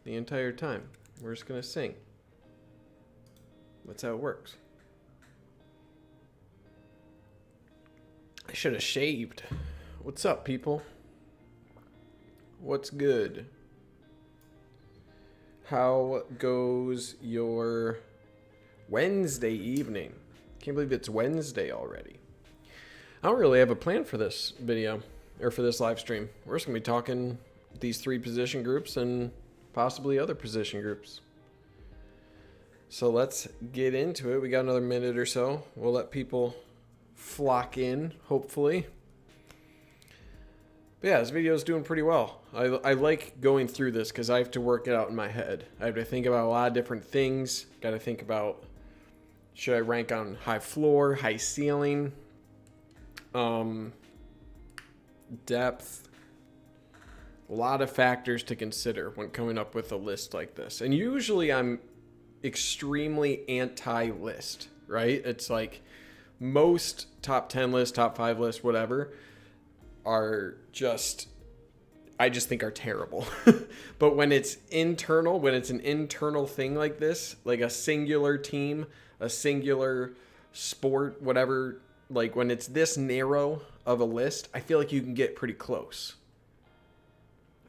the entire time. We're just gonna sing. That's how it works. I should have shaved. What's up, people? What's good? How goes your Wednesday evening? Can't believe it's Wednesday already. I don't really have a plan for this video or for this live stream. We're just gonna be talking these three position groups and possibly other position groups. So let's get into it. We got another minute or so. We'll let people flock in, hopefully. But yeah, this video is doing pretty well. I like going through this because I have to work it out in my head. I have to think about a lot of different things. Got to think about, should I rank on high floor, high ceiling, depth. A lot of factors to consider when coming up with a list like this. And usually I'm extremely anti-list, right? It's like most top 10 lists, top 5 lists, whatever, are just, I just think are terrible. But when it's internal, when it's an internal thing like this, like a singular team, a singular sport, whatever, like when it's this narrow of a list, I feel like you can get pretty close.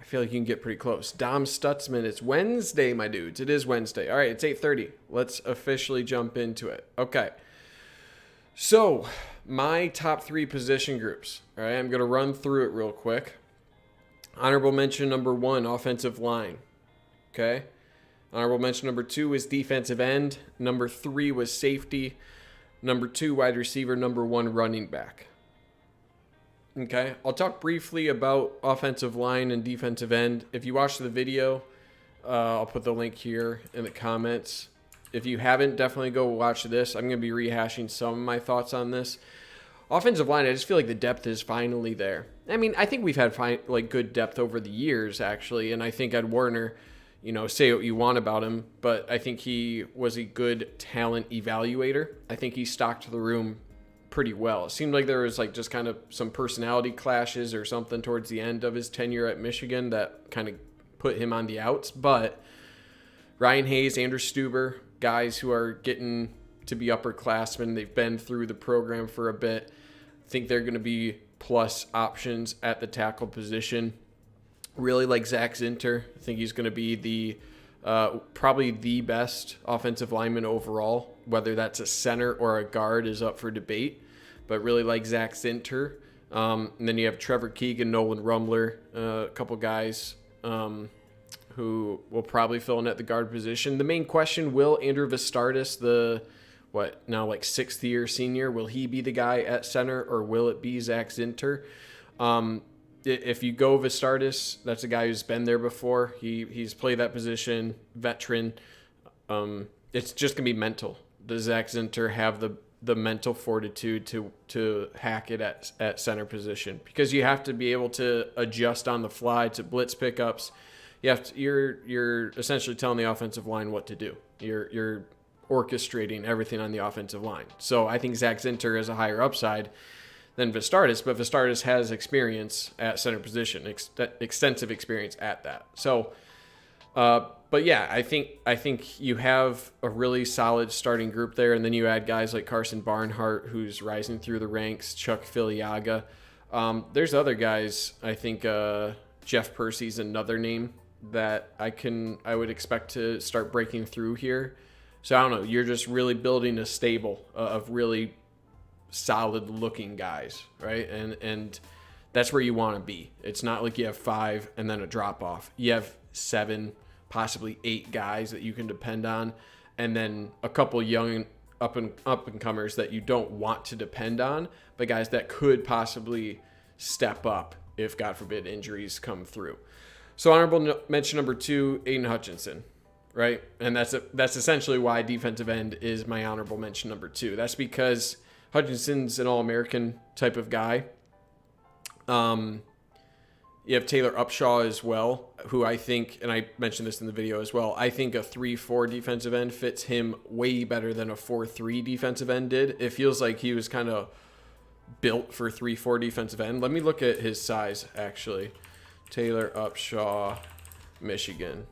Dom Stutzman, it's Wednesday, my dudes. It is Wednesday. All right, it's 8:30. Let's officially jump into it. Okay. So, my top 3 position groups. All right, I'm going to run through it real quick. Honorable mention number 1, offensive line. Okay. Honorable mention number 2 was defensive end. Number 3 was safety. Number 2, wide receiver. Number 1, running back. Okay, I'll talk briefly about offensive line and defensive end. If you watched the video, I'll put the link here in the comments. If you haven't, definitely go watch this. I'm going to be rehashing some of my thoughts on this. Offensive line, I just feel like the depth is finally there. I mean, I think we've had good depth over the years, actually, and I think Ed Warner, say what you want about him, but I think he was a good talent evaluator. I think he stocked the room pretty well. It seemed like there was just kind of some personality clashes or something towards the end of his tenure at Michigan that kind of put him on the outs. But Ryan Hayes, Andrew Stuber, guys who are getting to be upperclassmen, they've been through the program for a bit. I think they're going to be plus options at the tackle position. Really like Zach Zinter. I think he's going to be the probably the best offensive lineman overall. Whether that's a center or a guard is up for debate. But really like Zach Zinter. And then you have Trevor Keegan, Nolan Rumler, a couple guys who will probably fill in at the guard position. The main question, will Andrew Vistardis, the sixth year senior, will he be the guy at center or will it be Zach Zinter? If you go Vistardis, that's a guy who's been there before. He's played that position, veteran. It's just going to be mental. Does Zach Zinter have the mental fortitude to hack it at center position? Because you have to be able to adjust on the fly to blitz pickups. You're essentially telling the offensive line what to do. You're orchestrating everything on the offensive line. So I think Zach Zinter is a higher upside than Vistardis, but Vistardis has experience at center position, extensive experience at that. So, but yeah, I think you have a really solid starting group there, and then you add guys like Carson Barnhart, who's rising through the ranks, Chuck Filiaga. There's other guys. I think Jeff Percy's another name that I would expect to start breaking through here. So I don't know. You're just really building a stable of really solid looking guys, right? And that's where you want to be. It's not like you have 5 and then a drop off. You have 7, possibly 8 guys that you can depend on, and then a couple young up and comers that you don't want to depend on, but guys that could possibly step up if, God forbid, injuries come through. So honorable mention number 2, Aiden Hutchinson, right? And that's essentially why defensive end is my honorable mention number 2. That's because Hutchinson's an All-American type of guy. You have Taylor Upshaw as well, who I think, and I mentioned this in the video as well, I think a 3-4 defensive end fits him way better than a 4-3 defensive end did. It feels like he was kind of built for 3-4 defensive end. Let me look at his size, actually. Taylor Upshaw, Michigan.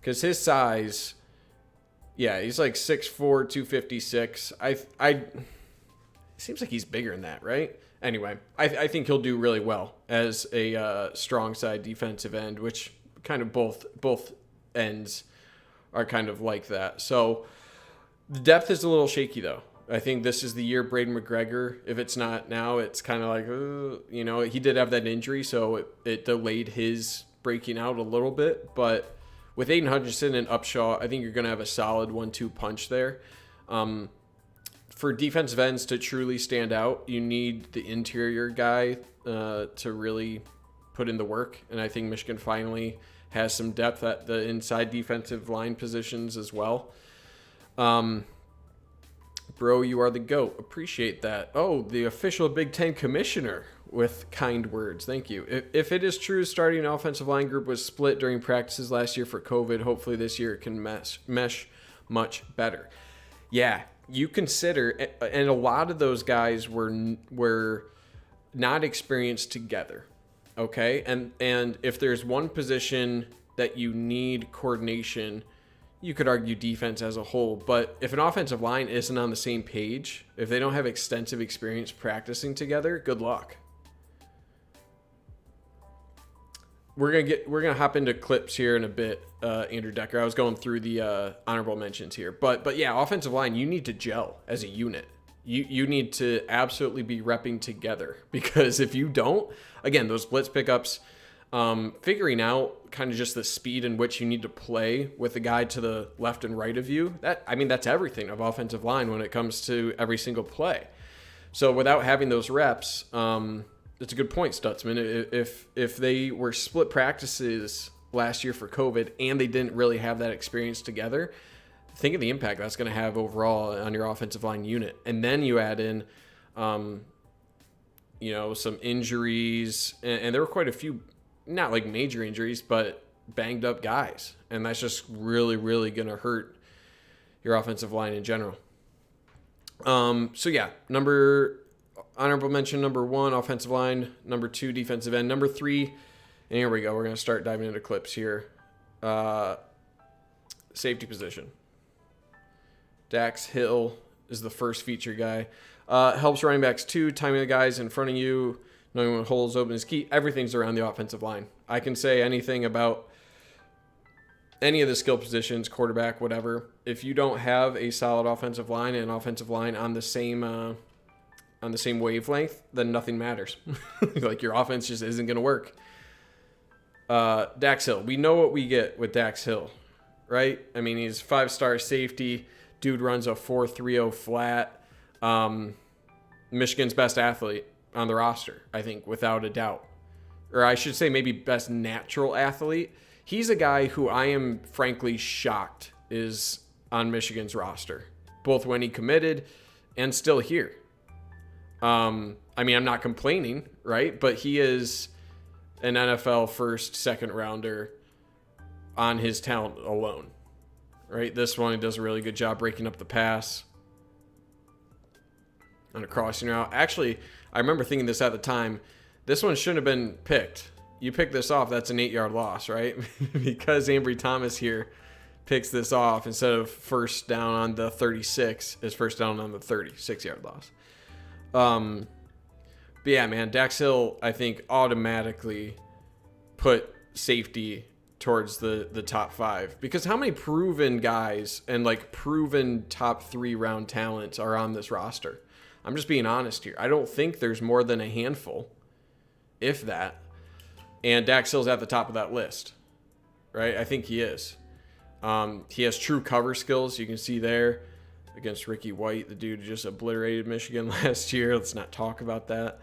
because his size, yeah, he's like 6'4", 256. It seems like he's bigger than that, right? Anyway, I think he'll do really well as a strong side defensive end, which kind of both ends are kind of like that. So the depth is a little shaky, though. I think this is the year Braden McGregor. If it's not now, it's kind of like, he did have that injury, so it delayed his breaking out a little bit. But with Aiden Hutchinson and Upshaw, I think you're going to have a solid 1-2 punch there. For defensive ends to truly stand out, you need the interior guy to really put in the work. And I think Michigan finally has some depth at the inside defensive line positions as well. Bro, you are the GOAT. Appreciate that. Oh, the official Big Ten commissioner with kind words. Thank you. If it is true starting offensive line group was split during practices last year for COVID, hopefully this year it can mesh much better. Yeah, you consider, and a lot of those guys were not experienced together. Okay, and if there's one position that you need coordination, you could argue defense as a whole. But if an offensive line isn't on the same page, if they don't have extensive experience practicing together, good luck. We're gonna hop into clips here in a bit, Andrew Decker. I was going through the honorable mentions here, but yeah, offensive line, you need to gel as a unit. You need to absolutely be repping together, because if you don't, again, those blitz pickups, figuring out kind of just the speed in which you need to play with the guy to the left and right of you, that's everything of offensive line when it comes to every single play. So without having those reps, it's a good point, Stutzman. If they were split practices last year for COVID and they didn't really have that experience together, think of the impact that's going to have overall on your offensive line unit. And then you add in, some injuries, and there were quite a few, not like major injuries, but banged up guys. And that's just really, really going to hurt your offensive line in general. So yeah, honorable mention number 1, offensive line. Number 2, defensive end. Number 3, and here we go. We're going to start diving into clips here. Safety position. Dax Hill is the first feature guy. Helps running backs too. Timing the guys in front of you. Knowing when holes open is key. Everything's around the offensive line. I can say anything about any of the skill positions, quarterback, whatever. If you don't have a solid offensive line and an offensive line on the same wavelength, then nothing matters. Like, your offense just isn't going to work. Dax Hill. We know what we get with Dax Hill, right? I mean, he's 5-star safety. Dude runs a 4.30 flat. Michigan's best athlete on the roster, I think, without a doubt. Or I should say maybe best natural athlete. He's a guy who I am frankly shocked is on Michigan's roster, both when he committed and still here. I'm not complaining, right? But he is an NFL first, second rounder on his talent alone, right? This one, he does a really good job breaking up the pass on a crossing route. Actually, I remember thinking this at the time. This one shouldn't have been picked. You pick this off, that's an 8-yard loss, right? Because Ambry Thomas here picks this off instead of first down on the 36, is first down on the 36-yard loss. But yeah, man, Dax Hill, I think, automatically put safety towards the top 5. Because how many proven guys and like proven top 3 round talents are on this roster? I'm just being honest here. I don't think there's more than a handful, if that. And Dax Hill's at the top of that list, right? I think he is. He has true cover skills. You can see there against Ricky White. The dude just obliterated Michigan last year. Let's not talk about that.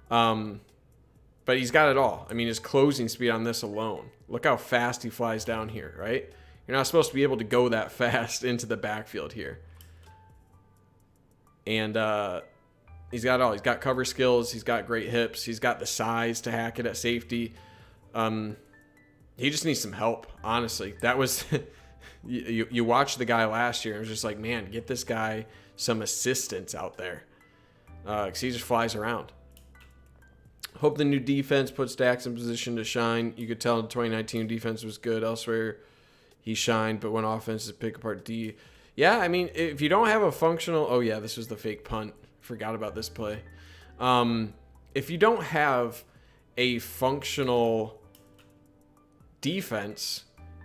But he's got it all. I mean, his closing speed on this alone. Look how fast he flies down here, right? You're not supposed to be able to go that fast into the backfield here. And he's got it all. He's got cover skills. He's got great hips. He's got the size to hack it at safety. He just needs some help, honestly. That was you watched the guy last year and it was just like, man, get this guy some assistance out there, because he just flies around. Hope the new defense puts Dax in position to shine. You could tell the 2019 defense was good. Elsewhere, he shined, but when offenses pick apart D. Yeah, I mean, if you don't have a functional... Oh, yeah, this was the fake punt. Forgot about this play. If you don't have a functional defense,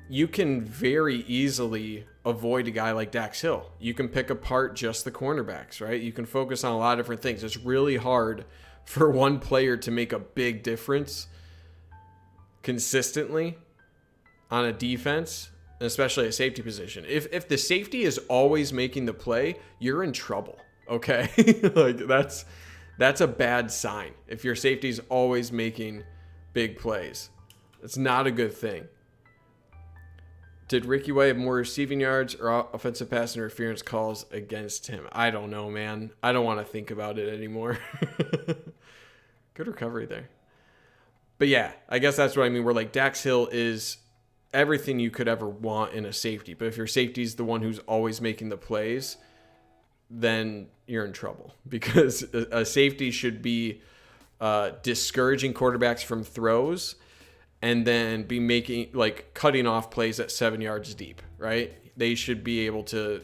you can very easily avoid a guy like Dax Hill. You can pick apart just the cornerbacks, right? You can focus on a lot of different things. It's really hard for one player to make a big difference consistently on a defense, especially a safety position. If the safety is always making the play, you're in trouble, okay? Like that's a bad sign. If your safety is always making big plays, it's not a good thing. Did Ricky White have more receiving yards or offensive pass interference calls against him? I don't know, man. I don't want to think about it anymore. Good recovery there. But yeah, I guess that's what I mean. Where like Dax Hill is everything you could ever want in a safety. But if your safety is the one who's always making the plays, then you're in trouble. Because a safety should be discouraging quarterbacks from throws and then be making, like, cutting off plays at 7 yards deep, right? They should be able to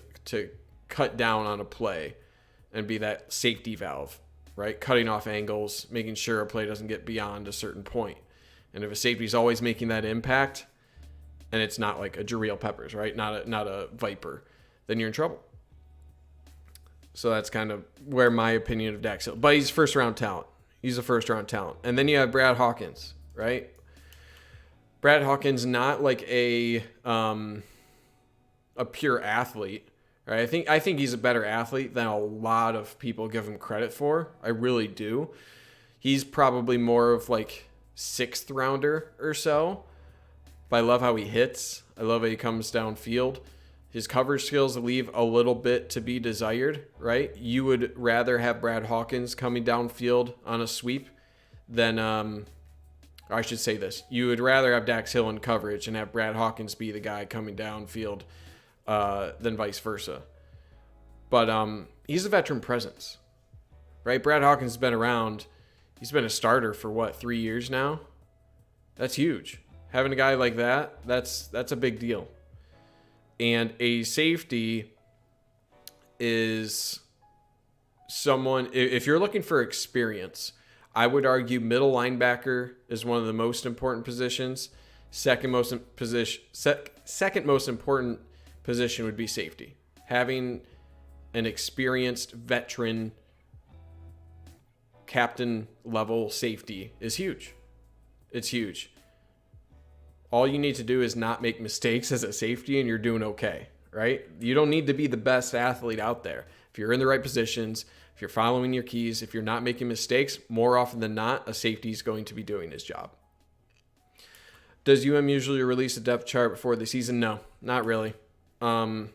cut down on a play and be that safety valve, right? Cutting off angles, making sure a play doesn't get beyond a certain point. And if a safety is always making that impact, and it's not like a Jarrell Peppers, right? Not a Viper, then you're in trouble. So that's kind of where my opinion of Dax Hill. But he's first-round talent. He's a first-round talent. And then you have Brad Hawkins, right? Brad Hawkins, not like a pure athlete, right? I think he's a better athlete than a lot of people give him credit for. I really do. He's probably more of like sixth rounder or so. But I love how he hits. I love how he comes downfield. His coverage skills leave a little bit to be desired, right? You would rather have Brad Hawkins coming downfield on a sweep than, I should say this. You would rather have Dax Hill in coverage and have Brad Hawkins be the guy coming downfield than vice versa. But he's a veteran presence, right? Brad Hawkins has been around. He's been a starter for, 3 years now? That's huge. Having a guy like that, that's a big deal. And a safety is someone, if you're looking for experience, I would argue middle linebacker is one of the most important positions. Second most important position would be safety. Having an experienced veteran captain level safety is huge. It's huge. All you need to do is not make mistakes as a safety and you're doing okay, right? You don't need to be the best athlete out there. If you're in the right positions, if you're following your keys, if you're not making mistakes, more often than not, a safety is going to be doing his job. Does usually release a depth chart before the season? No, not really. You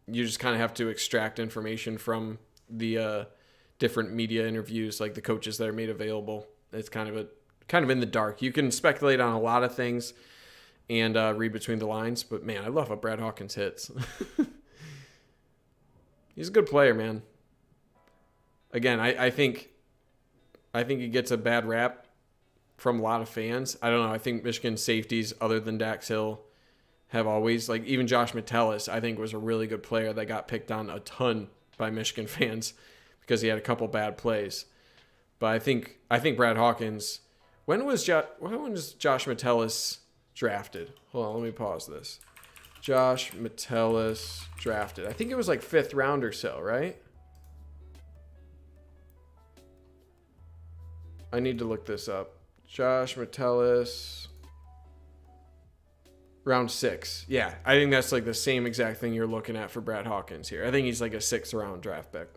just kind of have to extract information from the different media interviews, like the coaches that are made available. It's kind of in the dark. You can speculate on a lot of things and read between the lines, but man, I love how Brad Hawkins hits. He's a good player, man. Again, I think he gets a bad rap from a lot of fans. I don't know. I think Michigan safeties, other than Dax Hill, have always, like, even Josh Metellus, I think was a really good player that got picked on a ton by Michigan fans because he had a couple bad plays. But I think Brad Hawkins. When was Josh Metellus drafted? Hold on, let me pause this. Josh Metellus drafted. I think it was like 5th round or so, right? I need to look this up. Josh Metellus, round 6. Yeah, I think that's like the same exact thing you're looking at for Brad Hawkins here. I think he's like a 6th round draft pick.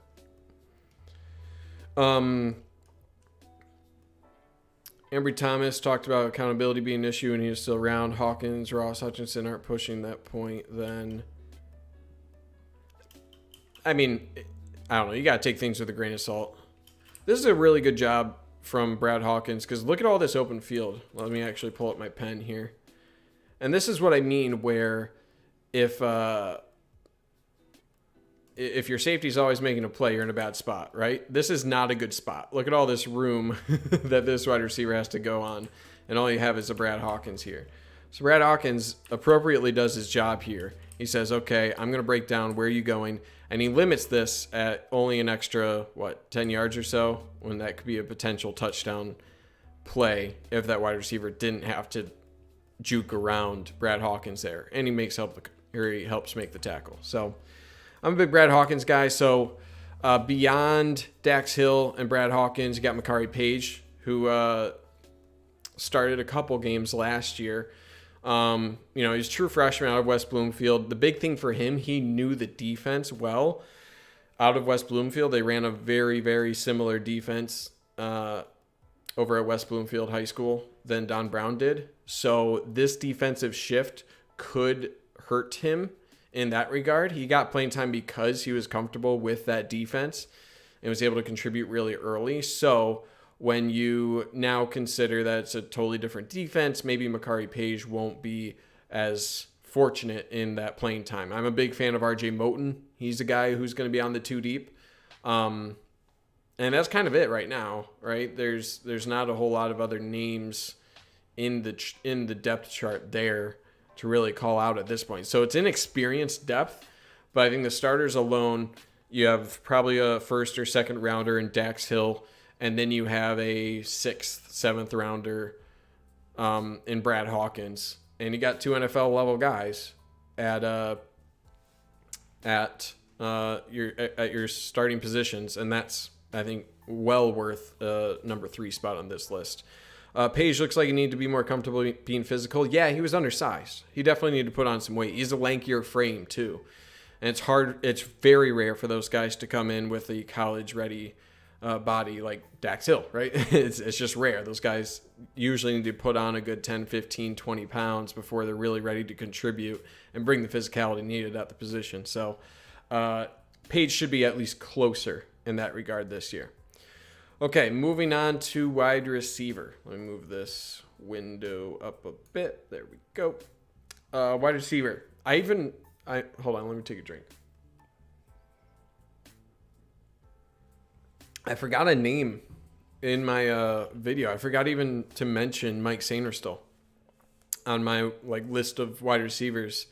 Ambry Thomas talked about accountability being an issue and he was still around. Hawkins, Ross, Hutchinson aren't pushing that point then. I mean, I don't know. You got to take things with a grain of salt. This is a really good job from Brad Hawkins because look at all this open field. Let me actually pull up my pen here. And this is what I mean where if your safety's always making a play, you're in a bad spot, right? This is not a good spot. Look at all this room that this wide receiver has to go on, and all you have is a Brad Hawkins here. So Brad Hawkins appropriately does his job here. He says, okay, I'm going to break down where are you going. And he limits this at only an extra, 10 yards or so, when that could be a potential touchdown play if that wide receiver didn't have to juke around Brad Hawkins there. And he helps make the tackle. So I'm a big Brad Hawkins guy. So beyond Dax Hill and Brad Hawkins, you got Makari Page, who started a couple games last year. He's a true freshman out of West Bloomfield. The big thing for him, he knew the defense well. Out of West Bloomfield, they ran a very, very similar defense over at West Bloomfield High School than Don Brown did. So this defensive shift could hurt him in that regard. He got playing time because he was comfortable with that defense and was able to contribute really early. So when you now consider that it's a totally different defense, maybe Makari Page won't be as fortunate in that playing time. I'm a big fan of RJ Moten. He's a guy who's going to be on the two deep. And that's kind of it right now, right? There's not a whole lot of other names in the depth chart there to really call out at this point. So it's inexperienced depth, but I think the starters alone, you have probably a first or second rounder in Dax Hill, and then you have a 6th, 7th rounder in Brad Hawkins. And you got 2 NFL level guys at your starting positions, and that's, I think, well worth number 3 spot on this list. Page looks like he needed to be more comfortable being physical. Yeah, he was undersized. He definitely needed to put on some weight. He's a lankier frame too, and it's hard. It's very rare for those guys to come in with a college-ready body like Dax Hill, right? It's just rare. Those guys usually need to put on a good 10, 15, 20 pounds before they're really ready to contribute and bring the physicality needed at the position. So Page should be at least closer in that regard this year. Okay, moving on to wide receiver. Let me move this window up a bit. There we go. Wide receiver. Hold on, let me take a drink. I forgot a name in my video. I forgot even to mention Mike Sainristil on my list of wide receivers.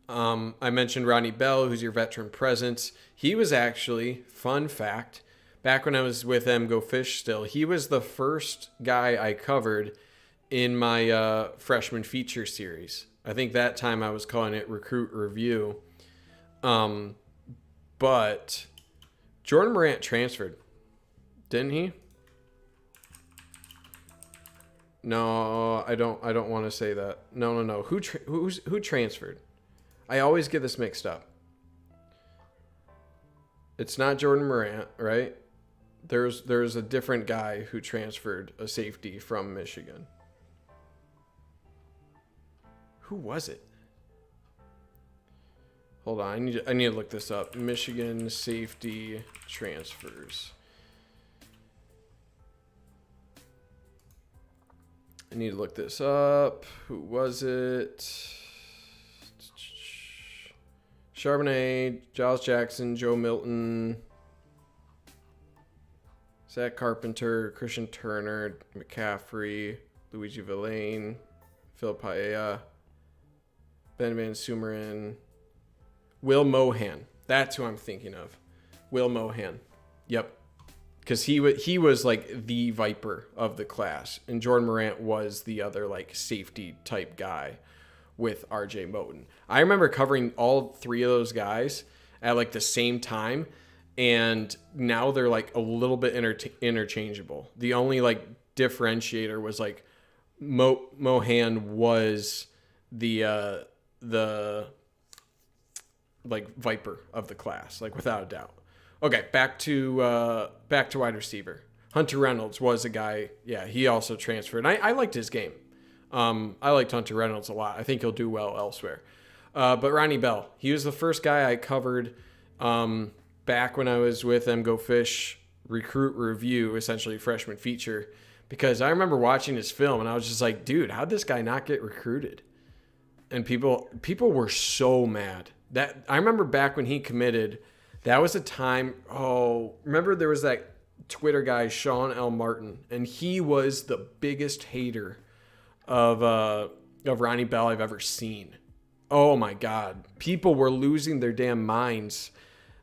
I mentioned Ronnie Bell, who's your veteran presence. He was actually, fun fact, back when I was with Go Fish still, he was the first guy I covered in my freshman feature series. I think that time I was calling it Recruit Review. But Jordan Morant transferred. Didn't he? No, I don't want to say that. No. Who transferred? I always get this mixed up. It's not Jordan Morant, right? There's a different guy who transferred, a safety from Michigan. Who was it? Hold on, I need to look this up. Michigan safety transfers. I need to look this up. Who was it? Charbonnet, Giles Jackson, Joe Milton, Zach Carpenter, Christian Turner, McCaffrey, Luigi Villain, Phil Paella, Ben Van Sumeren, Will Mohan. That's who I'm thinking of. Will Mohan. Yep. Because he was like the Viper of the class, and Jordan Morant was the other safety type guy with RJ Moten. I remember covering all 3 of those guys at the same time, and now they're a little bit interchangeable. The only differentiator was Mohan was the Viper of the class, without a doubt. Okay, back to wide receiver. Hunter Reynolds was a guy. Yeah, he also transferred. I liked his game. I liked Hunter Reynolds a lot. I think he'll do well elsewhere. But Ronnie Bell, he was the first guy I covered back when I was with Go Fish Recruit Review, essentially freshman feature, because I remember watching his film and I was just like, dude, how'd this guy not get recruited? And people were so mad. That I remember back when he committed, that was a time. Oh, remember there was that Twitter guy, Sean L. Martin, and he was the biggest hater of of Ronnie Bell I've ever seen. Oh my God. People were losing their damn minds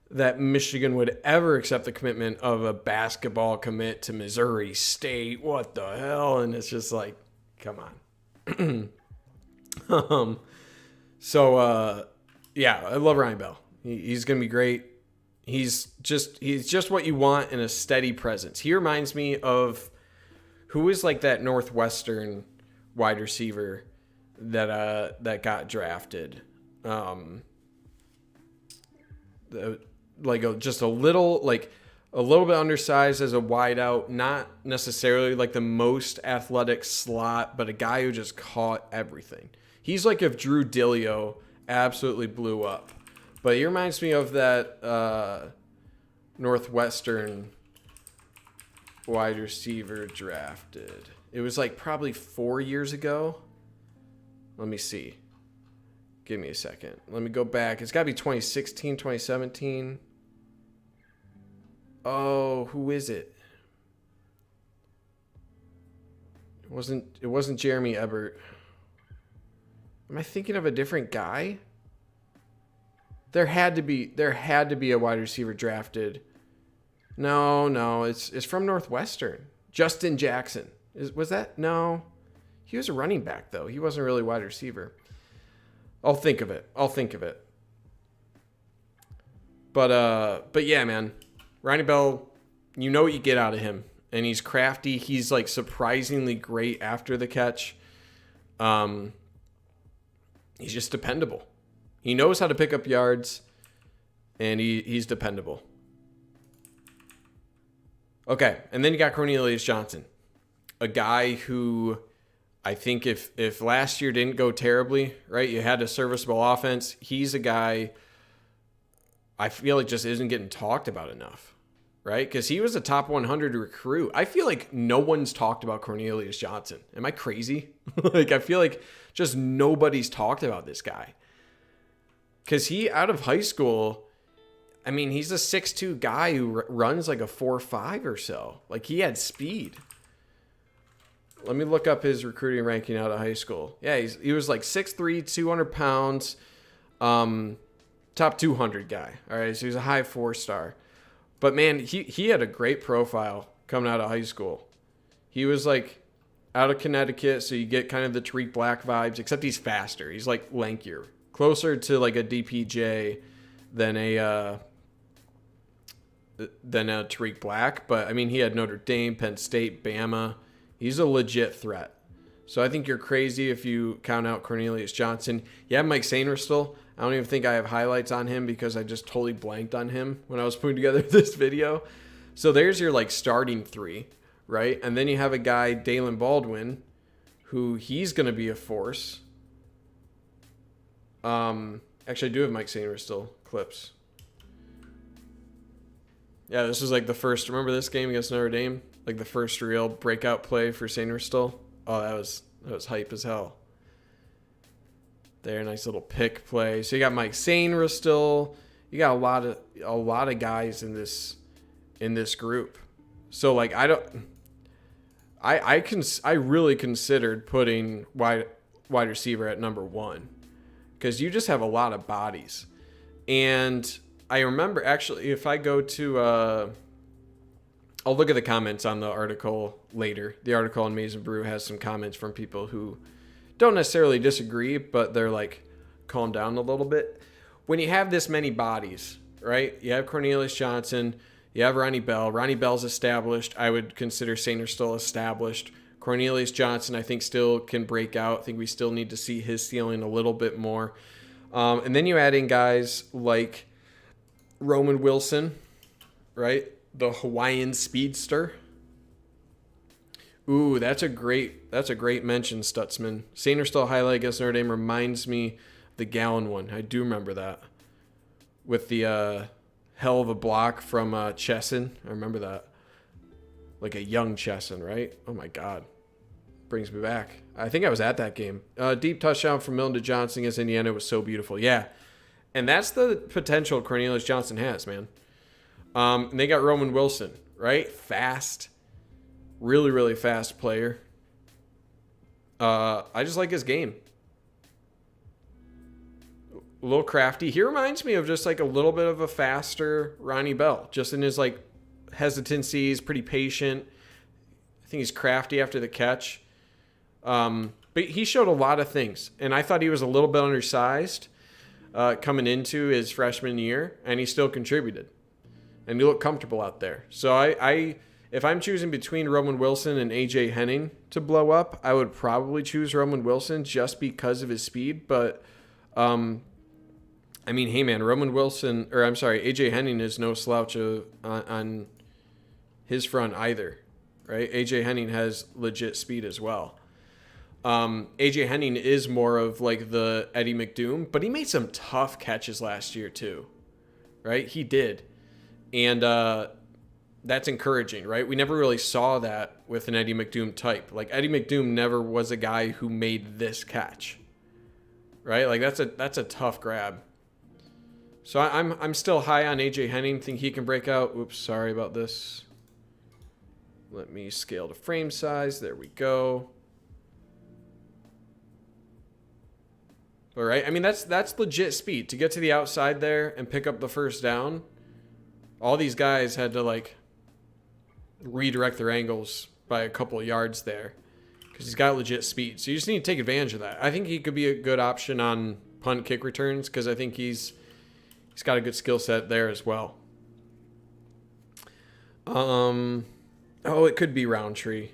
that Michigan would ever accept the commitment of a basketball commit to Missouri State. What the hell? And it's just like, come on. Yeah, I love Ronnie Bell. He's going to be great. He's just what you want in a steady presence. He reminds me of who is like that Northwestern wide receiver that got drafted. Just a little bit undersized as a wideout, not necessarily like the most athletic slot, but a guy who just caught everything. He's like if Drew Dillio absolutely blew up. But he reminds me of that Northwestern wide receiver drafted. It was like probably 4 years ago. Let me see. Give me a second. Let me go back. It's got to be 2016, 2017. Oh, who is it? It wasn't Jeremy Ebert. Am I thinking of a different guy? There had to be a wide receiver drafted. No, it's from Northwestern. Justin Jackson. Was that? No. He was a running back though. He wasn't really a wide receiver. I'll think of it. But yeah, man. Ronnie Bell, you know what you get out of him. And he's crafty. He's like surprisingly great after the catch. He's just dependable. He knows how to pick up yards, and he's dependable. Okay, and then you got Cornelius Johnson, a guy who I think if last year didn't go terribly, right, you had a serviceable offense, he's a guy I feel like just isn't getting talked about enough, right? Because he was a top 100 recruit. I feel like no one's talked about Cornelius Johnson. Am I crazy? Like, I feel like just nobody's talked about this guy. Because he, out of high school, I mean, he's a 6'2 guy who runs like a 4'5 or so. Like, he had speed. Let me look up his recruiting ranking out of high school. Yeah, he was like 6'3", 200 pounds, top 200 guy. All right, so he's a high 4-star. But, man, he had a great profile coming out of high school. He was like out of Connecticut, so you get kind of the Tariq Black vibes, except he's faster. He's like lankier. Closer to like a DPJ than a Tariq Black. But, I mean, he had Notre Dame, Penn State, Bama. He's a legit threat. So I think you're crazy if you count out Cornelius Johnson. You have Mike Sainristil. I don't even think I have highlights on him because I just totally blanked on him when I was putting together this video. So there's your like starting three, right? And then you have a guy, Dalen Baldwin, who he's going to be a force. Actually, I do have Mike Sainristil clips. Yeah, this was like the first. Remember this game against Notre Dame? Like the first real breakout play for Sainristil. Oh, that was hype as hell. There, nice little pick play. So you got Mike Sainristil. You got a lot of guys in this group. So like I really considered putting wide receiver at number 1 because you just have a lot of bodies. And I remember actually if I go to I'll look at the comments on the article later. The article on Maize and Brew has some comments from people who don't necessarily disagree, but they're like, calm down a little bit. When you have this many bodies, right? You have Cornelius Johnson, you have Ronnie Bell. Ronnie Bell's established. I would consider Sainristil established. Cornelius Johnson, I think, still can break out. I think we still need to see his ceiling a little bit more. And then you add in guys like Roman Wilson, right? The Hawaiian speedster. Ooh, that's a great mention, Stutzman. Sainristil highlight against Notre Dame reminds me of the Gallon one. I do remember that. With the hell of a block from Chesson. I remember that. Like a young Chesson, right? Oh my God. Brings me back. I think I was at that game. Deep touchdown from Milton to Johnson against Indiana was so beautiful. Yeah. And that's the potential Cornelius Johnson has, man. And they got Roman Wilson, right? Fast. Really, really fast player. I just like his game. a little crafty. He reminds me of just like a little bit of a faster Ronnie Bell, just in his like hesitancies, pretty patient. I think he's crafty after the catch. But he showed a lot of things, and I thought he was a little bit undersized coming into his freshman year, and he still contributed. And he looked comfortable out there. So I if I'm choosing between Roman Wilson and AJ Henning to blow up, I would probably choose Roman Wilson just because of his speed. But I mean, hey man, AJ Henning is no slouch on his front either, right? AJ Henning has legit speed as well. AJ Henning is more of like the Eddie McDoom, but he made some tough catches last year too, right? He did. And that's encouraging, right? We never really saw that with an Eddie McDoom type. Like Eddie McDoom never was a guy who made this catch, right? Like that's a tough grab. So I'm still high on AJ Henning. Think he can break out. Oops, sorry about this. Let me scale to frame size. There we go. All right. I mean, that's legit speed to get to the outside there and pick up the first down. All these guys had to like redirect their angles by a couple of yards there because he's got legit speed. So you just need to take advantage of that. I think he could be a good option on punt kick returns because I think he's got a good skill set there as well. It could be Roundtree.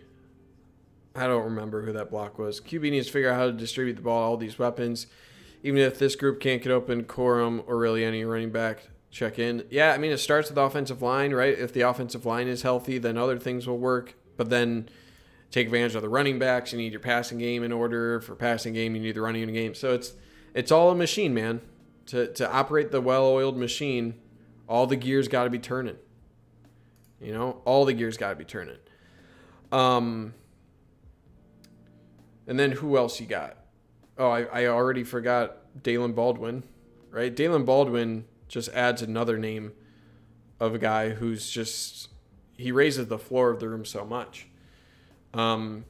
I don't remember who that block was. QB needs to figure out how to distribute the ball, all these weapons. Even if this group can't get open, Corum or really any running back check in. Yeah, I mean, it starts with the offensive line, right? If the offensive line is healthy, then other things will work. But then take advantage of the running backs. You need your passing game in order. For passing game, you need the running game. So it's all a machine, man. To operate the well-oiled machine, all the gears got to be turning. You know, all the gears got to be turning. And then who else you got? Oh, I already forgot Dalen Baldwin, right? Dalen Baldwin just adds another name of a guy who's just, he raises the floor of the room so much. So I'm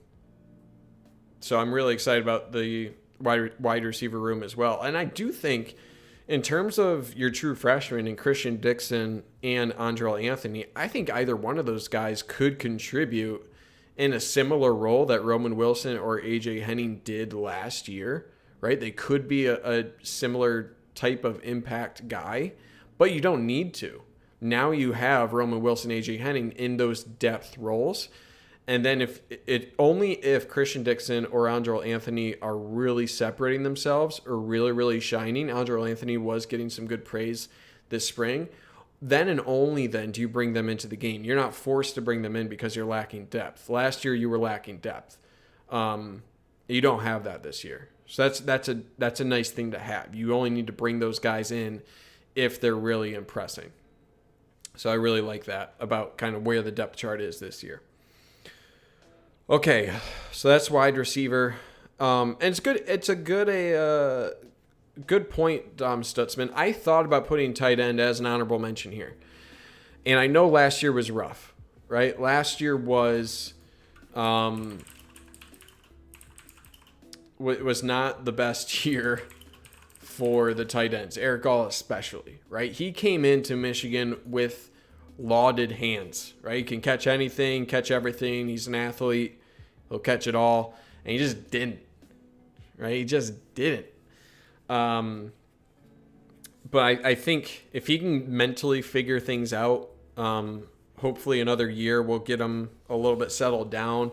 really excited about the wide receiver room as well. And I do think in terms of your true freshmen in Christian Dixon and Andrell Anthony, I think either one of those guys could contribute in a similar role that Roman Wilson or AJ Henning did last year, right? They could be a similar type of impact guy, but you don't need to. Now you have Roman Wilson, AJ Henning in those depth roles. And then if Christian Dixon or Andrell Anthony are really separating themselves or really, really shining, Andrell Anthony was getting some good praise this spring, then and only then do you bring them into the game. You're not forced to bring them in because you're lacking depth. Last year you were lacking depth. You don't have that this year. So that's a nice thing to have. You only need to bring those guys in if they're really impressing. So I really like that about kind of where the depth chart is this year. Okay, so that's wide receiver. And it's good. It's a good point, Stutzman. I thought about putting tight end as an honorable mention here. And I know last year was rough, right? Last year was not the best year for the tight ends, Eric Gall especially, right? He came into Michigan with lauded hands, right? He can catch anything, catch everything. He's an athlete. He'll catch it all. And he just didn't, right? He just didn't. But I think if he can mentally figure things out, hopefully another year will get him a little bit settled down.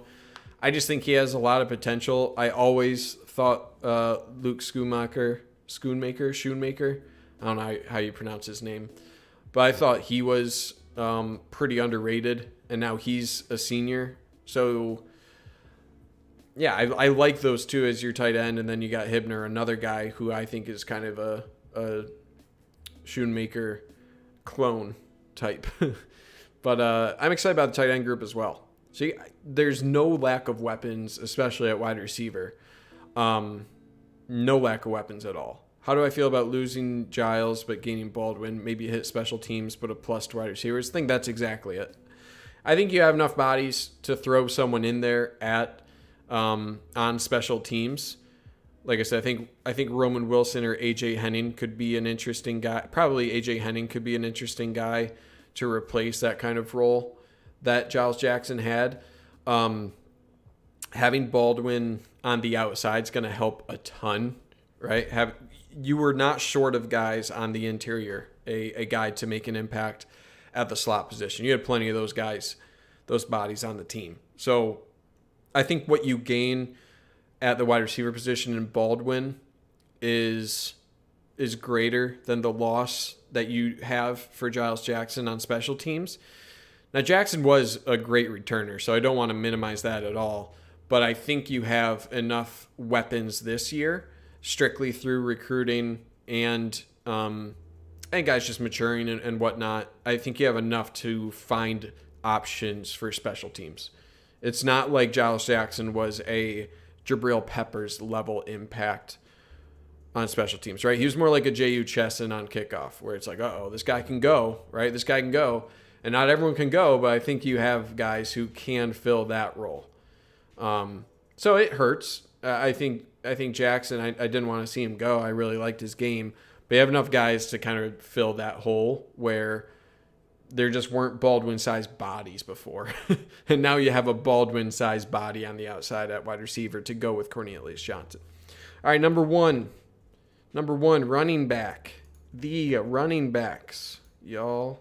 I just think he has a lot of potential. I always thought Luke Schoonmaker, I don't know how you pronounce his name, but I thought he was pretty underrated, and now he's a senior. So, yeah, I like those two as your tight end, and then you got Hibner, another guy who I think is kind of a Schoonmaker clone type. But I'm excited about the tight end group as well. So there's no lack of weapons, especially at wide receiver. No lack of weapons at all. How do I feel about losing Giles but gaining Baldwin? Maybe hit special teams, but a plus to wide receivers. I think that's exactly it. I think you have enough bodies to throw someone in there at on special teams. Like I said, I think Roman Wilson or AJ Henning could be an interesting guy. Probably AJ Henning could be an interesting guy to replace that kind of role that Giles Jackson had. Having Baldwin on the outside is going to help a ton, right? You were not short of guys on the interior, a guy to make an impact at the slot position. You had plenty of those guys, those bodies on the team. So I think what you gain at the wide receiver position in Baldwin is greater than the loss that you have for Giles Jackson on special teams. Now, Jackson was a great returner, so I don't want to minimize that at all. But I think you have enough weapons this year, strictly through recruiting and guys just maturing and whatnot. I think you have enough to find options for special teams. It's not like Giles Jackson was a Jabril Peppers level impact on special teams, right? He was more like a J.U. Chesson on kickoff, where it's like, this guy can go, right? This guy can go. And not everyone can go, but I think you have guys who can fill that role. So it hurts. I think Jackson, I didn't want to see him go. I really liked his game. But you have enough guys to kind of fill that hole where there just weren't Baldwin-sized bodies before. And now you have a Baldwin-sized body on the outside at wide receiver to go with Cornelius Johnson. All right, number one, running back. The running backs, y'all.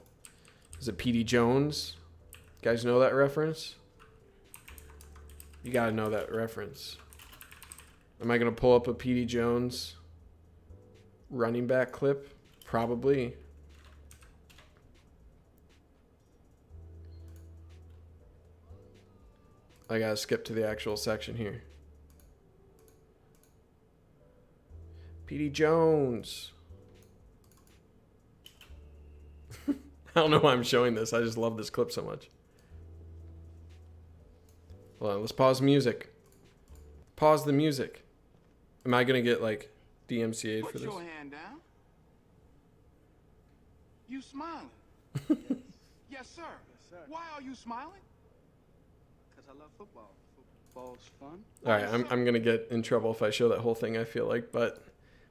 Is it P.D. Jones? You guys know that reference? You got to know that reference. Am I going to pull up a P.D. Jones running back clip? Probably. I got to skip to the actual section here. P.D. Jones. I don't know why I'm showing this. I just love this clip so much. Hold on, let's pause music. Pause the music. Am I going to get, like, DMCA'd for this? Put your hand down. You smiling? Yes, sir. Yes, sir. Why are you smiling? Because I love football. Football's fun. All right, I'm going to get in trouble if I show that whole thing, I feel like. But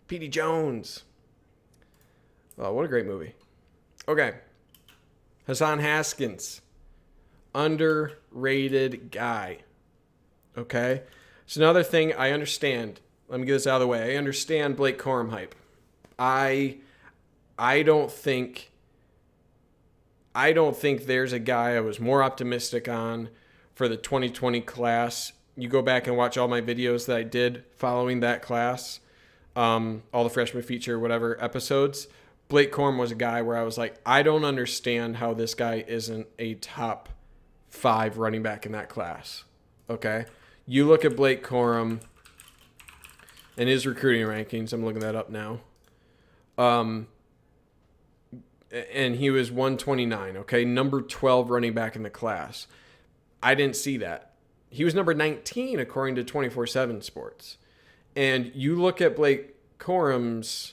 P.D. Jones. Oh, what a great movie. Okay. Hassan Haskins. Underrated guy. Okay? So another thing I understand. Let me get this out of the way. I understand Blake Corum hype. I don't think there's a guy I was more optimistic on for the 2020 class. You go back and watch all my videos that I did following that class, all the freshman feature, whatever episodes. Blake Corum was a guy where I was like, I don't understand how this guy isn't a top 5 running back in that class. Okay? You look at Blake Corum and his recruiting rankings. I'm looking that up now. And he was 129, okay? Number 12 running back in the class. I didn't see that. He was number 19 according to 24/7 Sports. And you look at Blake Corum's...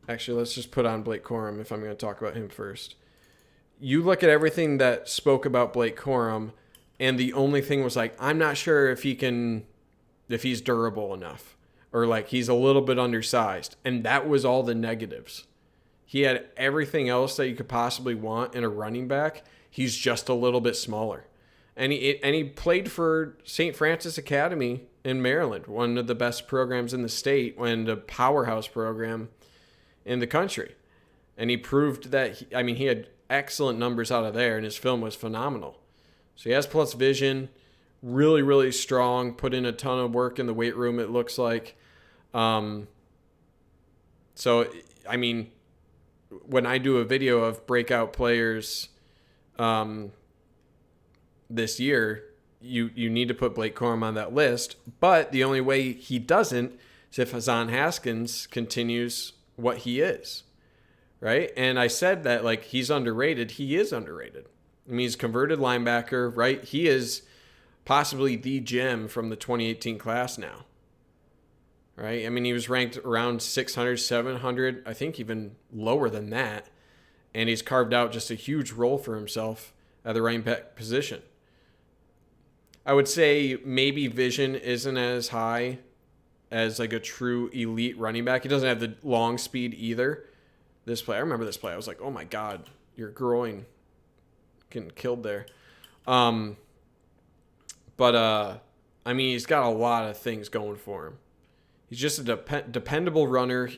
Actually, let's just put on Blake Corum if I'm going to talk about him first. You look at everything that spoke about Blake Corum, and the only thing was like, I'm not sure if he's durable enough, or like he's a little bit undersized. And that was all the negatives. He had everything else that you could possibly want in a running back. He's just a little bit smaller. And he played for St. Francis Academy in Maryland, one of the best programs in the state, and a powerhouse program in the country. And he proved that, he had excellent numbers out of there, and his film was phenomenal. So he has plus vision, really, really strong, put in a ton of work in the weight room, it looks like. When I do a video of breakout players this year, you need to put Blake Corum on that list. But the only way he doesn't is if Hassan Haskins continues what he is, right? And I said that, like, he's underrated. He is underrated. I mean, he's a converted linebacker, right? He is possibly the gem from the 2018 class now, right? I mean, he was ranked around 600, 700, I think even lower than that. And he's carved out just a huge role for himself at the running back position. I would say maybe vision isn't as high as like a true elite running back. He doesn't have the long speed either. This play, I remember this play. I was like, oh my God, your groin getting killed there. But I mean, he's got a lot of things going for him. He's just a dependable runner,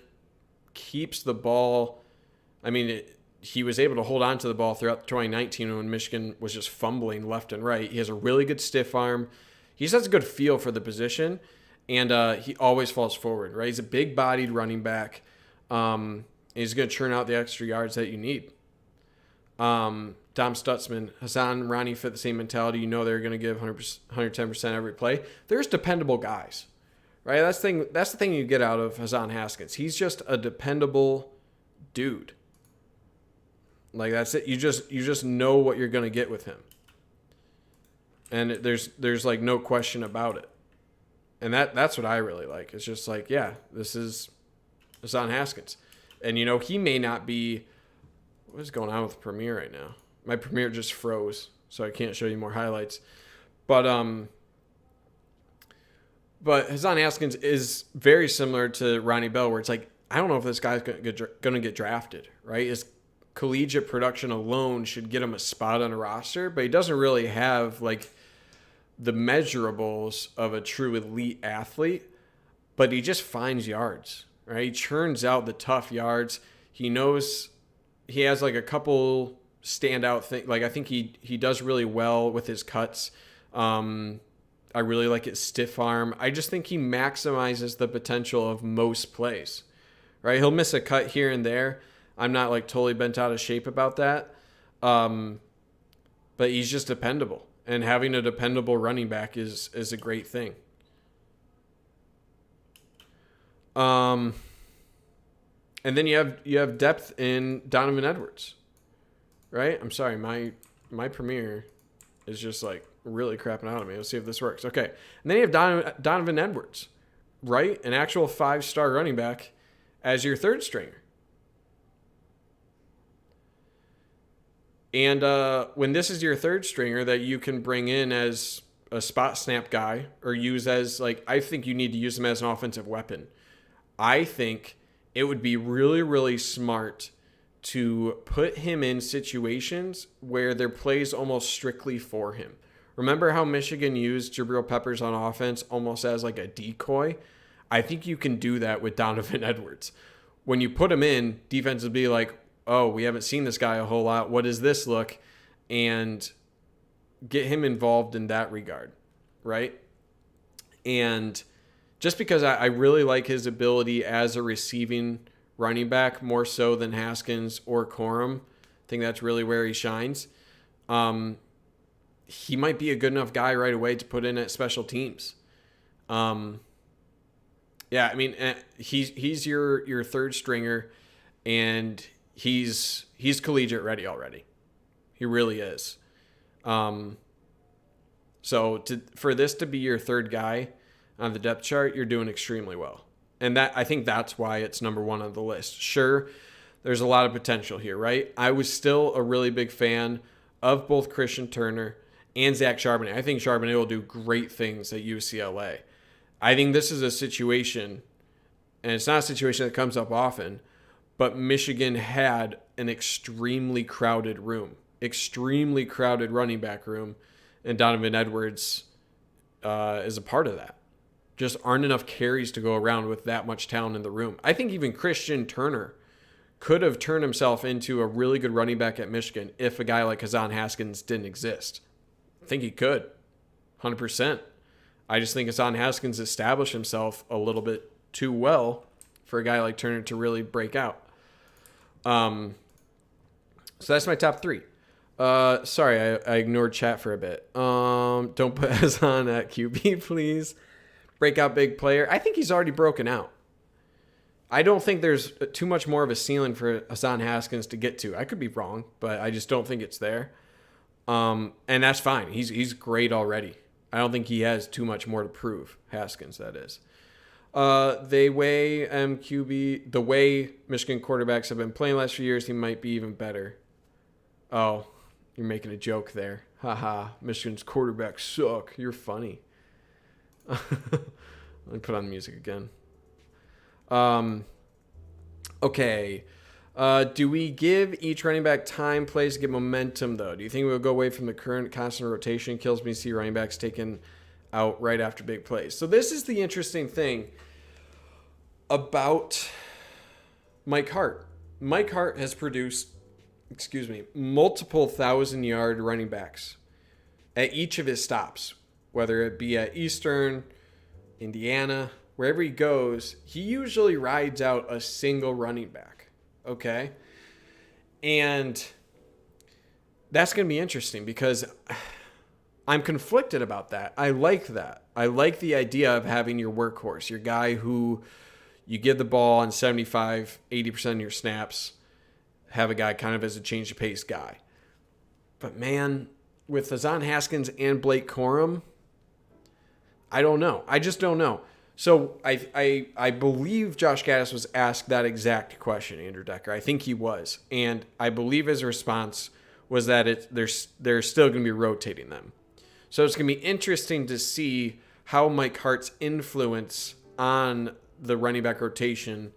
keeps the ball. I mean, he was able to hold on to the ball throughout 2019 when Michigan was just fumbling left and right. He has a really good stiff arm. He just has a good feel for the position, and he always falls forward, right? He's a big-bodied running back. He's going to churn out the extra yards that you need. Dom Stutzman, Hassan, Ronnie fit the same mentality. You know they're going to give 110% every play. There's dependable guys, right? That's the thing you get out of Hassan Haskins. He's just a dependable dude. Like, that's it. You just know what you're going to get with him. And there's like no question about it. And that's what I really like. It's just like, yeah, this is Hassan Haskins. And, you know, he may not be... What is going on with Premiere right now? My Premiere just froze, so I can't show you more highlights. But Hassan Haskins is very similar to Ronnie Bell, where it's like, I don't know if this guy's going to get drafted, right? His collegiate production alone should get him a spot on a roster, but he doesn't really have, like, the measurables of a true elite athlete, but he just finds yards, right? He churns out the tough yards. He knows he has like a couple standout things. Like, I think he does really well with his cuts. I really like his stiff arm. I just think he maximizes the potential of most plays, right? He'll miss a cut here and there. I'm not like totally bent out of shape about that. But he's just dependable. And having a dependable running back is a great thing. And then you have depth in Donovan Edwards, right? I'm sorry, my Premiere is just like really crapping out on me. Let's see if this works. Okay, and then you have Donovan Edwards, right? An actual 5-star running back as your third stringer. And when this is your third stringer that you can bring in as a spot snap guy or use as, like, I think you need to use him as an offensive weapon. I think it would be really, really smart to put him in situations where their plays almost strictly for him. Remember how Michigan used Jabril Peppers on offense almost as like a decoy? I think you can do that with Donovan Edwards. When you put him in, defense would be like, oh, we haven't seen this guy a whole lot. What does this look? And get him involved in that regard, right? And just because I really like his ability as a receiving running back more so than Haskins or Corum, I think that's really where he shines. He might be a good enough guy right away to put in at special teams. Yeah, I mean, he's your third stringer, and he's collegiate ready already. He really is. So for this to be your third guy on the depth chart, you're doing extremely well. And I think that's why it's number one on the list. Sure, there's a lot of potential here, right? I was still a really big fan of both Christian Turner and Zach Charbonnet. I think Charbonnet will do great things at UCLA. I think this is a situation, and it's not a situation that comes up often, but Michigan had an extremely crowded running back room, and Donovan Edwards is a part of that. Just aren't enough carries to go around with that much talent in the room. I think even Christian Turner could have turned himself into a really good running back at Michigan if a guy like Hassan Haskins didn't exist. I think he could, 100%. I just think Hassan Haskins established himself a little bit too well for a guy like Turner to really break out. So that's my top three. Sorry, I ignored chat for a bit. Don't put Hassan at QB, please. Breakout big player. I think he's already broken out. I don't think there's too much more of a ceiling for Hassan Haskins to get to. I could be wrong, but I just don't think it's there. And that's fine. He's great already. I don't think he has too much more to prove. Haskins, that is. The way Michigan quarterbacks have been playing the last few years, he might be even better. Oh, you're making a joke there. Haha, Michigan's quarterbacks suck. You're funny. Let me put on the music again. Okay. Do we give each running back time, plays to get momentum, though? Do you think we'll go away from the current constant rotation? Kills me to see running backs taken out right after big plays. So this is the interesting thing about Mike Hart. Mike Hart has produced, multiple 1,000-yard running backs at each of his stops, whether it be at Eastern, Indiana, wherever he goes, he usually rides out a single running back, okay? And that's going to be interesting because I'm conflicted about that. I like that. I like the idea of having your workhorse, your guy who you give the ball on 75, 80% of your snaps, have a guy kind of as a change of pace guy. But man, with Hassan Haskins and Blake Corum, I don't know. I just don't know. So I believe Josh Gaddis was asked that exact question, Andrew Decker. I think he was. And I believe his response was that they're still going to be rotating them. So it's going to be interesting to see how Mike Hart's influence on the running back rotation,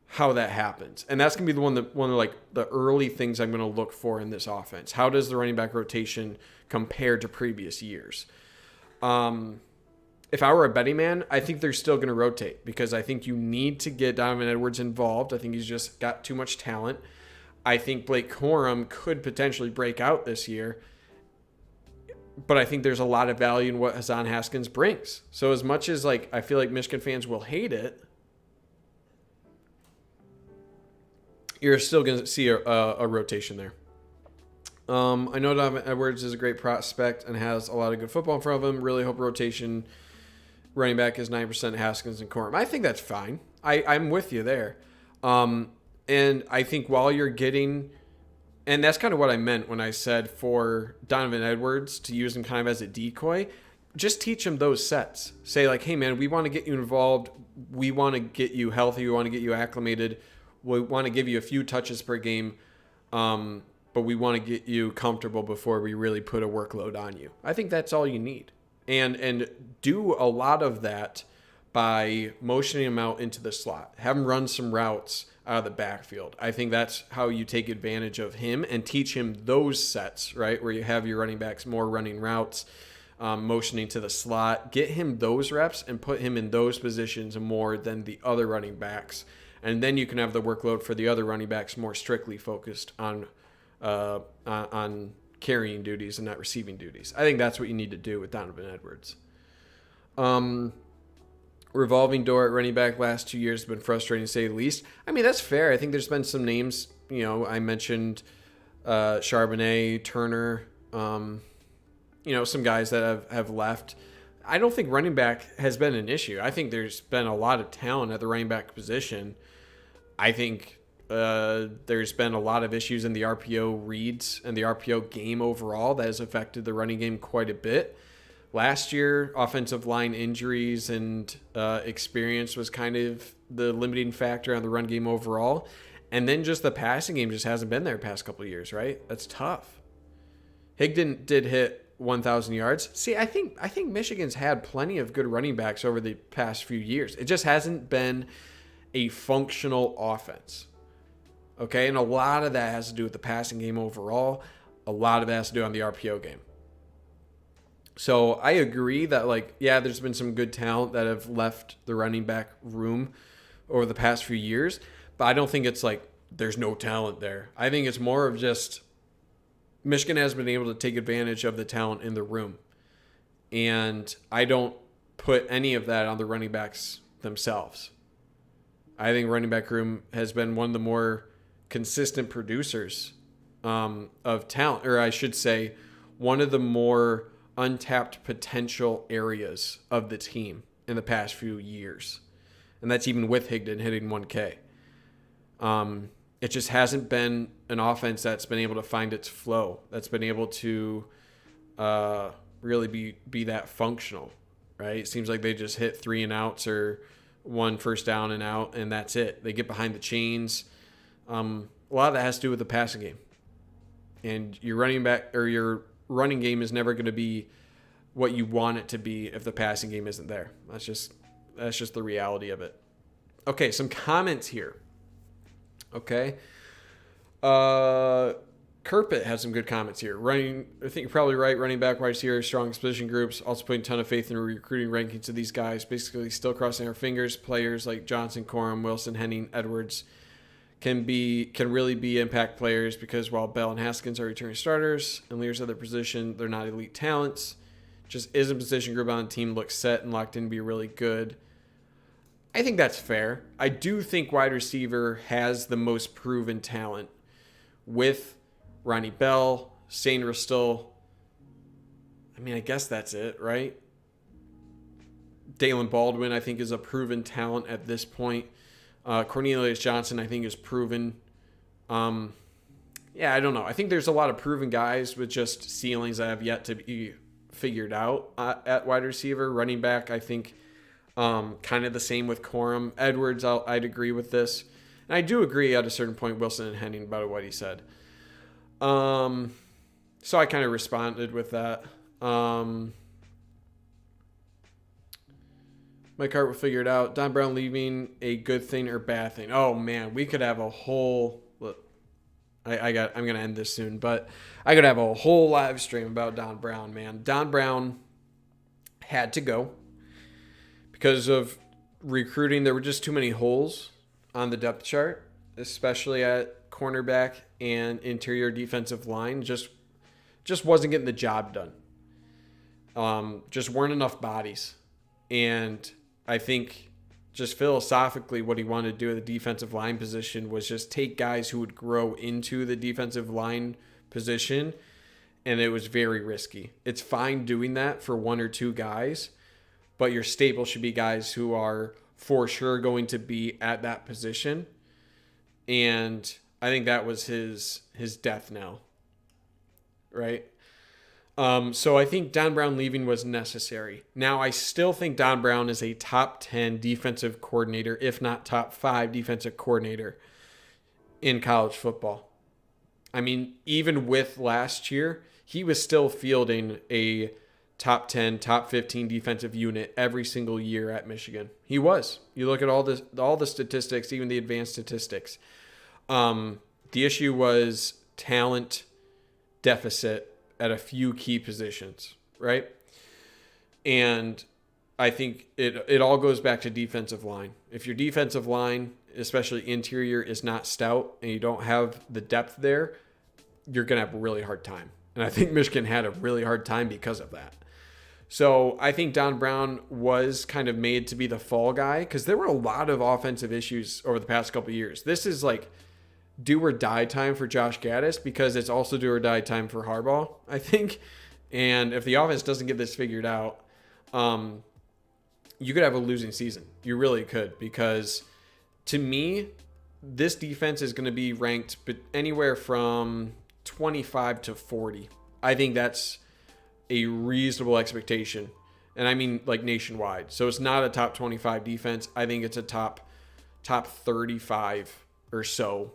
how that happens. And that's going to be one of like the early things I'm going to look for in this offense. How does the running back rotation compare to previous years? If I were a betting man, I think they're still going to rotate because I think you need to get Donovan Edwards involved. I think he's just got too much talent. I think Blake Corum could potentially break out this year. But I think there's a lot of value in what Hassan Haskins brings. So as much as like I feel like Michigan fans will hate it, you're still going to see a rotation there. I know Donovan Edwards is a great prospect and has a lot of good football in front of him. Really hope rotation running back is 9% Haskins and Corum. I think that's fine. I'm with you there. And I think while you're getting... And that's kind of what I meant when I said for Donovan Edwards to use him kind of as a decoy. Just teach him those sets. Say like, hey, man, we want to get you involved. We want to get you healthy. We want to get you acclimated. We want to give you a few touches per game. But we want to get you comfortable before we really put a workload on you. I think that's all you need. And do a lot of that by motioning him out into the slot. Have him run some routes out of the backfield. I think that's how you take advantage of him and teach him those sets, right? Where you have your running backs more running routes, motioning to the slot. Get him those reps and put him in those positions more than the other running backs. And then you can have the workload for the other running backs more strictly focused on carrying duties and not receiving duties. I think that's what you need to do with Donovan Edwards. Revolving door at running back last 2 years has been frustrating to say the least. I mean, that's fair. I think there's been some names, I mentioned Charbonnet, Turner, some guys that have left. I don't think running back has been an issue. I think there's been a lot of talent at the running back position. I think there's been a lot of issues in the RPO reads and the RPO game overall that has affected the running game quite a bit. Last year, offensive line injuries and experience was kind of the limiting factor on the run game overall. And then just the passing game just hasn't been there the past couple of years, right? That's tough. Higdon did hit 1,000 yards. See, I think Michigan's had plenty of good running backs over the past few years. It just hasn't been a functional offense. Okay, and a lot of that has to do with the passing game overall. A lot of it has to do on the RPO game. So I agree that, there's been some good talent that have left the running back room over the past few years, but I don't think it's like there's no talent there. I think it's more of just Michigan has been able to take advantage of the talent in the room. And I don't put any of that on the running backs themselves. I think running back room has been one of the more consistent producers of talent, or I should say one of the more untapped potential areas of the team in the past few years. And that's even with Higdon hitting 1K. It just hasn't been an offense that's been able to find its flow, that's been able to really be that functional, right? It seems like they just hit 3 and outs or 1 first down and out, and that's it. They get behind the chains. A lot of that has to do with the passing game. And your running back or your running game is never going to be what you want it to be if the passing game isn't there. That's just the reality of it. Okay, some comments here. Okay. Kerpit has some good comments here. I think you're probably right. Running back, wide receiver, strong position groups. Also putting a ton of faith in the recruiting rankings of these guys. Basically, still crossing our fingers. Players like Johnson, Corum, Wilson, Henning, Edwards can really be impact players because while Bell and Haskins are returning starters and leaders of their position, they're not elite talents. Just isn't position group on the team looks set and locked in to be really good. I think that's fair. I do think wide receiver has the most proven talent with Ronnie Bell, Shane Ristel. I mean, I guess that's it, right? Dalen Baldwin, I think, is a proven talent at this point. Cornelius Johnson, I think, is proven. I don't know. I think there's a lot of proven guys with just ceilings that have yet to be figured out at wide receiver. Running back, I think, kind of the same with Corum. Edwards, I'd agree with this. And I do agree at a certain point, Wilson and Henning, about what he said. So I kind of responded with that. Mike Hart will figure it out. Don Brown leaving a good thing or bad thing. Oh man, we could have a whole. Look, I'm gonna end this soon, but I could have a whole live stream about Don Brown. Man, Don Brown had to go because of recruiting. There were just too many holes on the depth chart, especially at cornerback and interior defensive line. Just wasn't getting the job done. Just weren't enough bodies. And I think just philosophically what he wanted to do at the defensive line position was just take guys who would grow into the defensive line position, and it was very risky. It's fine doing that for one or two guys, but your staple should be guys who are for sure going to be at that position. And I think that was his death knell, right? So I think Don Brown leaving was necessary. Now, I still think Don Brown is a top 10 defensive coordinator, if not top 5 defensive coordinator in college football. I mean, even with last year, he was still fielding a top 10, top 15 defensive unit every single year at Michigan. He was. You look at all the statistics, even the advanced statistics. The issue was talent deficit at a few key positions, right? And I think it all goes back to defensive line. If your defensive line, especially interior, is not stout and you don't have the depth there, you're going to have a really hard time. And I think Michigan had a really hard time because of that. So I think Don Brown was kind of made to be the fall guy because there were a lot of offensive issues over the past couple of years. This is like do or die time for Josh Gaddis because it's also do or die time for Harbaugh, I think. And if the offense doesn't get this figured out, you could have a losing season. You really could, because to me, this defense is going to be ranked anywhere from 25 to 40. I think that's a reasonable expectation. And I mean like nationwide. So it's not a top 25 defense. I think it's a top 35 or so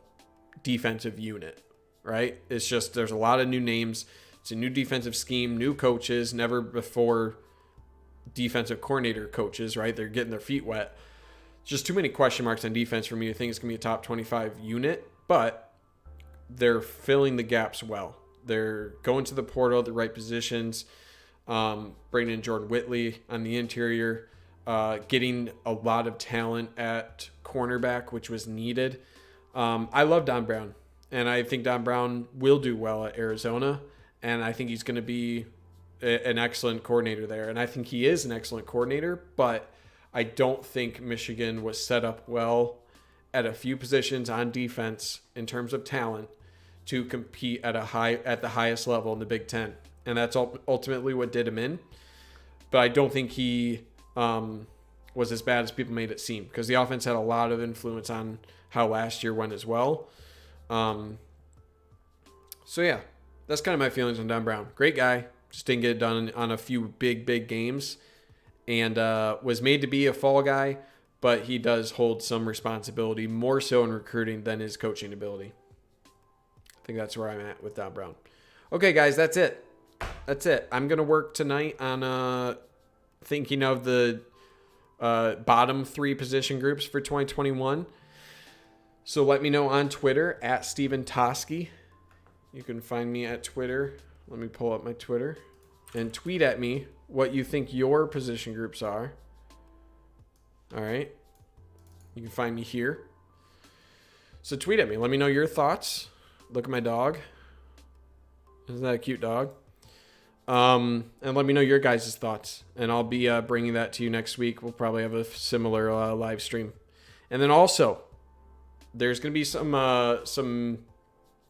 defensive unit, right? It's just there's a lot of new names. It's a new defensive scheme, new coaches, never before defensive coordinator coaches, right? They're getting their feet wet. Just too many question marks on defense for me to think it's going to be a top 25 unit, but they're filling the gaps well. They're going to the portal at the right positions, bringing in Jordan Whitley on the interior, getting a lot of talent at cornerback, which was needed. I love Don Brown, and I think Don Brown will do well at Arizona, and I think he's going to be an excellent coordinator there. And I think he is an excellent coordinator, but I don't think Michigan was set up well at a few positions on defense in terms of talent to compete at the highest level in the Big Ten. And that's ultimately what did him in. But I don't think he was as bad as people made it seem, because the offense had a lot of influence on how last year went as well. So yeah, that's kind of my feelings on Don Brown. Great guy. Just didn't get it done on a few big games, and was made to be a fall guy, but he does hold some responsibility, more so in recruiting than his coaching ability. I think that's where I'm at with Don Brown. Okay, guys, that's it. that's it. I'm going to work tonight on thinking of the bottom 3 position groups for 2021. So let me know on Twitter at Steven Toski. You can find me at Twitter. Let me pull up my Twitter and tweet at me what you think your position groups are. All right. You can find me here. So tweet at me. Let me know your thoughts. Look at my dog. Isn't that a cute dog? And let me know your guys' thoughts. And I'll be bringing that to you next week. We'll probably have a similar live stream. And then also, there's going to be some...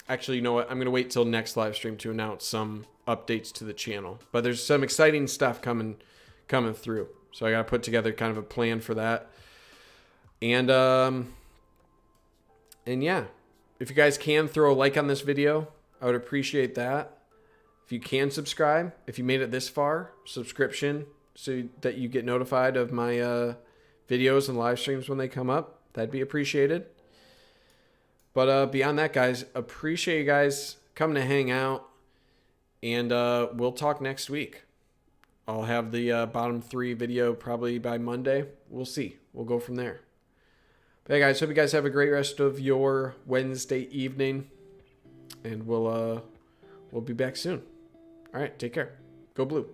Actually, you know what? I'm going to wait till next live stream to announce some updates to the channel. But there's some exciting stuff coming through. So I got to put together kind of a plan for that. And yeah, if you guys can throw a like on this video, I would appreciate that. If you can subscribe, if you made it this far, subscription so that you get notified of my videos and live streams when they come up. That'd be appreciated. But beyond that, guys, appreciate you guys coming to hang out. And we'll talk next week. I'll have the bottom 3 video probably by Monday. We'll see. We'll go from there. But hey, guys, hope you guys have a great rest of your Wednesday evening. And we'll be back soon. All right, take care. Go Blue.